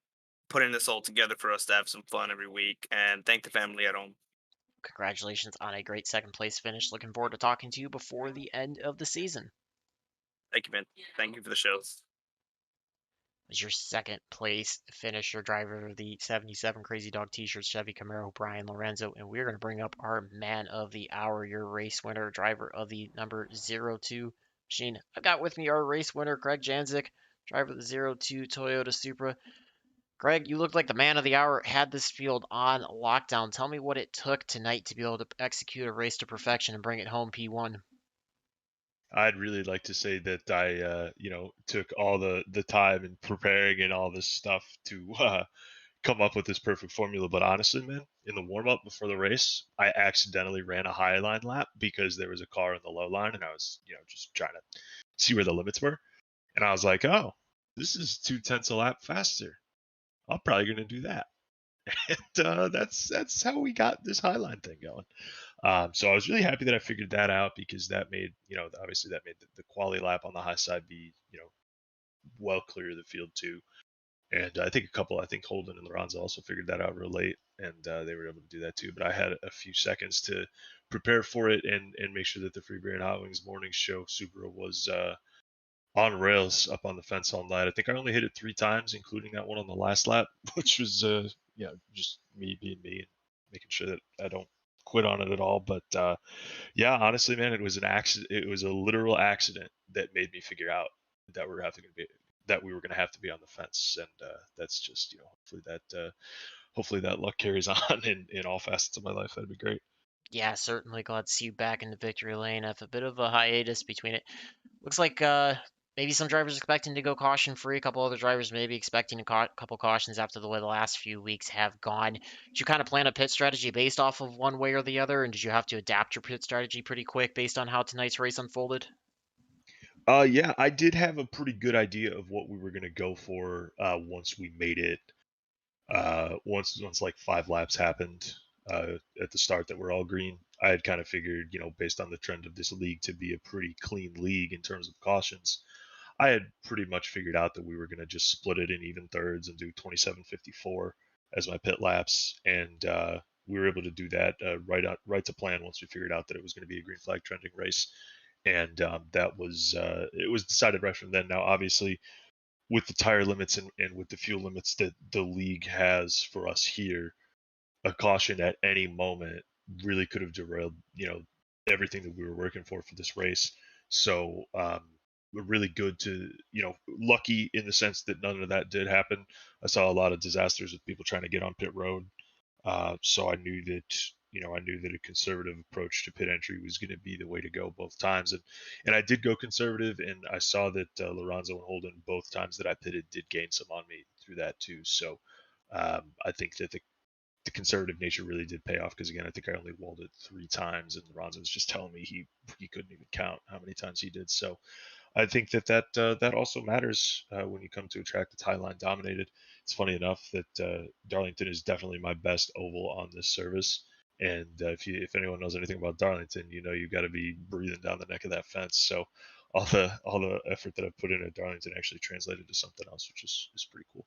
putting this all together for us to have some fun every week, and thank the family at home. Congratulations on a great second place finish. Looking forward to talking to you before the end of the season. Thank you, man. Thank you for the shows. Was your second place finisher driver of the 77 Crazy Dog t-shirts, Chevy Camaro, Brian Lorenzo. And we're going to bring up our man of the hour, your race winner, driver of the number 02 machine. I've got with me our race winner, Greg Janzik, driver of the 02 Toyota Supra. Greg, you looked like the man of the hour, had this field on lockdown. Tell me what it took tonight to be able to execute a race to perfection and bring it home P1. I'd really like to say that I, took all the time and preparing and all this stuff to come up with this perfect formula. But honestly, man, in the warm up before the race, I accidentally ran a high line lap because there was a car in the low line, and I was, just trying to see where the limits were. And I was like, oh, this is 2/10 a lap faster. I'm probably gonna do that. And that's how we got this high line thing going. So I was really happy that I figured that out because that made, obviously that made the quality lap on the high side be, well clear of the field too. And I think Holden and Lorenzo also figured that out real late, and they were able to do that too. But I had a few seconds to prepare for it and make sure that the Free Beer and Hot Wings morning show Subaru was on rails up on the fence all night. I think I only hit it 3 times, including that one on the last lap, which was just me being me and making sure that I don't quit on it at all. But yeah, honestly, man, it was an accident. It was a literal accident that made me figure out that we were going to have to be on the fence, and that's just hopefully that luck carries on in all facets of my life. That'd be great. Yeah, certainly glad to see you back in the victory lane after a bit of a hiatus between it. Looks like maybe some drivers expecting to go caution free. A couple other drivers maybe expecting a couple cautions after the way the last few weeks have gone. Did you kind of plan a pit strategy based off of one way or the other, and did you have to adapt your pit strategy pretty quick based on how tonight's race unfolded? Yeah, I did have a pretty good idea of what we were going to go for once we made it. Once like 5 laps happened at the start that we're all green, I had kind of figured, based on the trend of this league to be a pretty clean league in terms of cautions, I had pretty much figured out that we were going to just split it in even thirds and do 27:54 as my pit laps, and we were able to do that right to plan once we figured out that it was going to be a green flag trending race. and that was it was decided right from then. Now, obviously, with the tire limits and with the fuel limits that the league has for us here, a caution at any moment really could have derailed, everything that we were working for this race. So we're really good to, lucky in the sense that none of that did happen. I saw a lot of disasters with people trying to get on pit road. So I knew that a conservative approach to pit entry was going to be the way to go both times. And I did go conservative, and I saw that Lorenzo and Holden, both times that I pitted, did gain some on me through that too. So I think that the conservative nature really did pay off, because again, I think I only walled it 3 times, and Lorenzo was just telling me he couldn't even count how many times he did. So I think that also matters when you come to a track that's highline dominated. It's funny enough that Darlington is definitely my best oval on this service. And if anyone knows anything about Darlington, you got to be breathing down the neck of that fence. So all the effort that I've put in at Darlington actually translated to something else, which is pretty cool.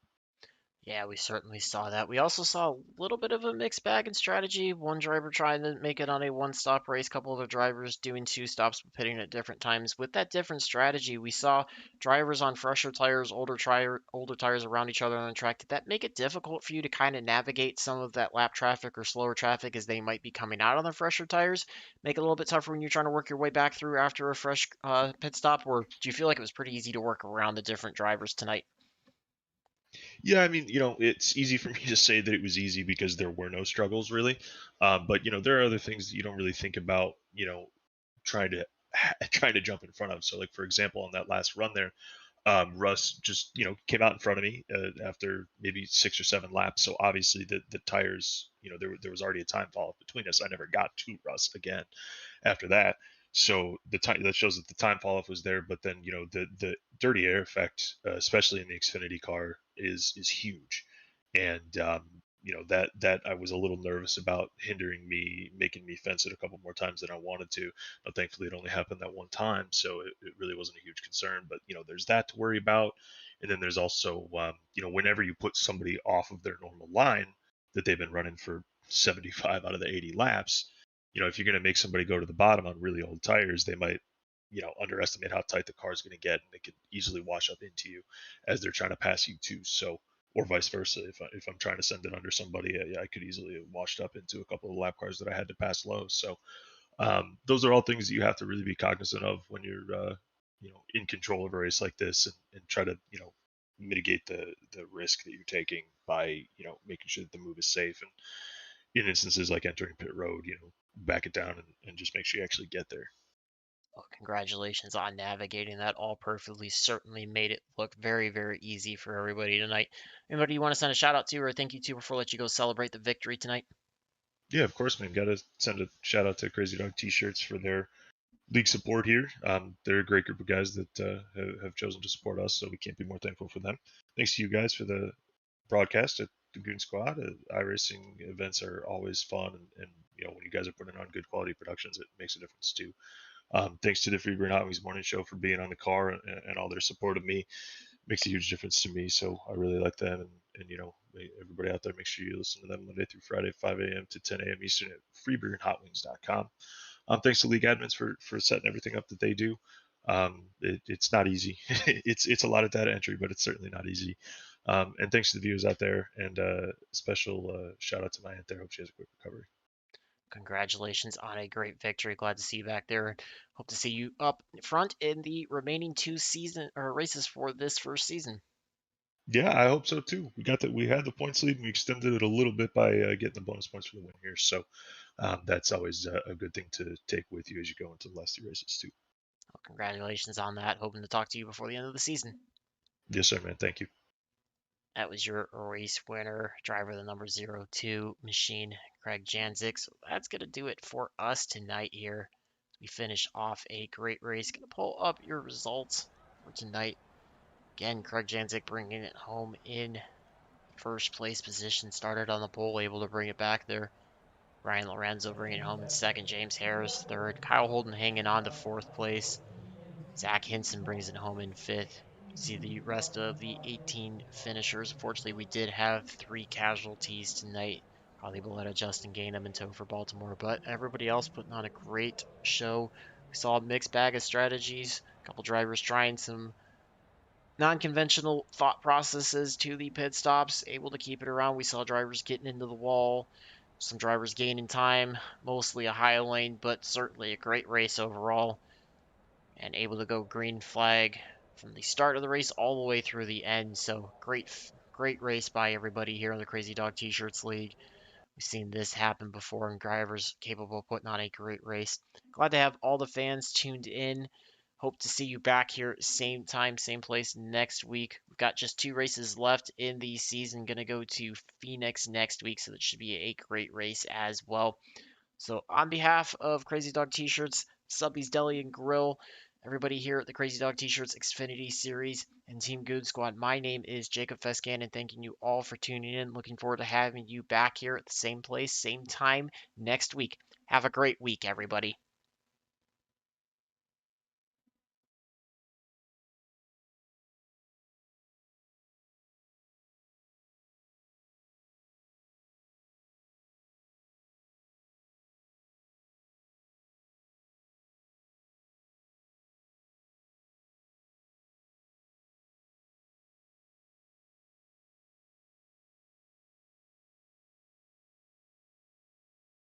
Yeah, we certainly saw that. We also saw a little bit of a mixed bag in strategy. One driver trying to make it on a one-stop race, couple other drivers doing two stops but pitting at different times. With that different strategy, we saw drivers on fresher tires, older tires around each other on the track. Did that make it difficult for you to kind of navigate some of that lap traffic or slower traffic as they might be coming out on the fresher tires? Make it a little bit tougher when you're trying to work your way back through after a fresh pit stop, or do you feel like it was pretty easy to work around the different drivers tonight? Yeah, I mean, it's easy for me to say that it was easy because there were no struggles really. But there are other things that you don't really think about, trying to trying to jump in front of. So, like for example, on that last run there, Russ just came out in front of me after maybe 6 or 7 laps. So obviously the tires, there was already a time fall off between us. I never got to Russ again after that. So the time that shows that the time fall off was there, but then the dirty air effect, especially in the Xfinity car, is huge, and that I was a little nervous about hindering me, making me fence it a couple more times than I wanted to. But thankfully, it only happened that one time, so it really wasn't a huge concern. But there's that to worry about, and then there's also whenever you put somebody off of their normal line that they've been running for 75 out of the 80 laps, if you're going to make somebody go to the bottom on really old tires, they might, underestimate how tight the car is going to get, and they could easily wash up into you as they're trying to pass you too. So, or vice versa. If I'm trying to send it under somebody, I could easily have washed up into a couple of lap cars that I had to pass low. So, those are all things that you have to really be cognizant of when you're, in control of a race like this, and try to, mitigate the risk that you're taking by, making sure that the move is safe. And in instances like entering pit road, back it down and just make sure you actually get there. Well, congratulations on navigating that all perfectly. Certainly made it look very, very easy for everybody tonight. Anybody you want to send a shout out to or a thank you to before I let you go celebrate the victory tonight? Yeah, of course, man. Got to send a shout out to Crazy Dog T-shirts for their league support here. They're a great group of guys that have chosen to support us, so we can't be more thankful for them. Thanks to you guys for the broadcast at the Goon Squad. iRacing events are always fun, and when you guys are putting on good quality productions, it makes a difference too. Thanks to the Freebird Hot Wings Morning Show for being on the car, and all their support of me. Makes a huge difference to me. So I really like them, and everybody out there, make sure you listen to them Monday through Friday, 5 a.m. to 10 a.m. Eastern at freebeerandhotwings.com. Thanks to league admins for setting everything up that they do. It's not easy. It's a lot of data entry, but it's certainly not easy. And thanks to the viewers out there, and special shout out to my aunt there. Hope she has a quick recovery. Congratulations on a great victory. Glad to see you back there. Hope to see you up front in the remaining two season or races for this first season. Yeah, I hope so too. We had the points lead, and we extended it a little bit by getting the bonus points for the win here. So that's always a good thing to take with you as you go into the last 2 races too. Well, congratulations on that. Hoping to talk to you before the end of the season. Yes, sir, man. Thank you. That was your race winner, driver the number 02 machine, Craig Janzik. So that's going to do it for us tonight here. We finish off a great race. Going to pull up your results for tonight. Again, Craig Janzik bringing it home in first place position. Started on the pole, able to bring it back there. Ryan Lorenzo bringing it home in second. James Harris third. Kyle Holden hanging on to fourth place. Zach Hinson brings it home in fifth. See the rest of the 18 finishers. Unfortunately, we did have 3 casualties tonight. Probably will let Justin Gainham in tow for Baltimore, but everybody else putting on a great show We saw a mixed bag of strategies, a couple drivers trying some non-conventional thought processes to the pit stops, able to keep it around. We saw drivers getting into the wall, some drivers gaining time, mostly a high lane, but certainly a great race overall, and able to go green flag from the start of the race all the way through the end. So great race by everybody here in the Crazy Dog T-Shirts League. We've seen this happen before, and drivers capable of putting on a great race. Glad to have all the fans tuned in. Hope to see you back here, same time, same place next week. We've got just 2 races left in the season. Gonna go to Phoenix next week, so that should be a great race as well. So, on behalf of Crazy Dog T-Shirts, Subby's Deli and Grill, everybody here at the Crazy Dog T-Shirts Xfinity Series, and Team Goon Squad, my name is Jacob Fescan, and thanking you all for tuning in. Looking forward to having you back here at the same place, same time next week. Have a great week, everybody.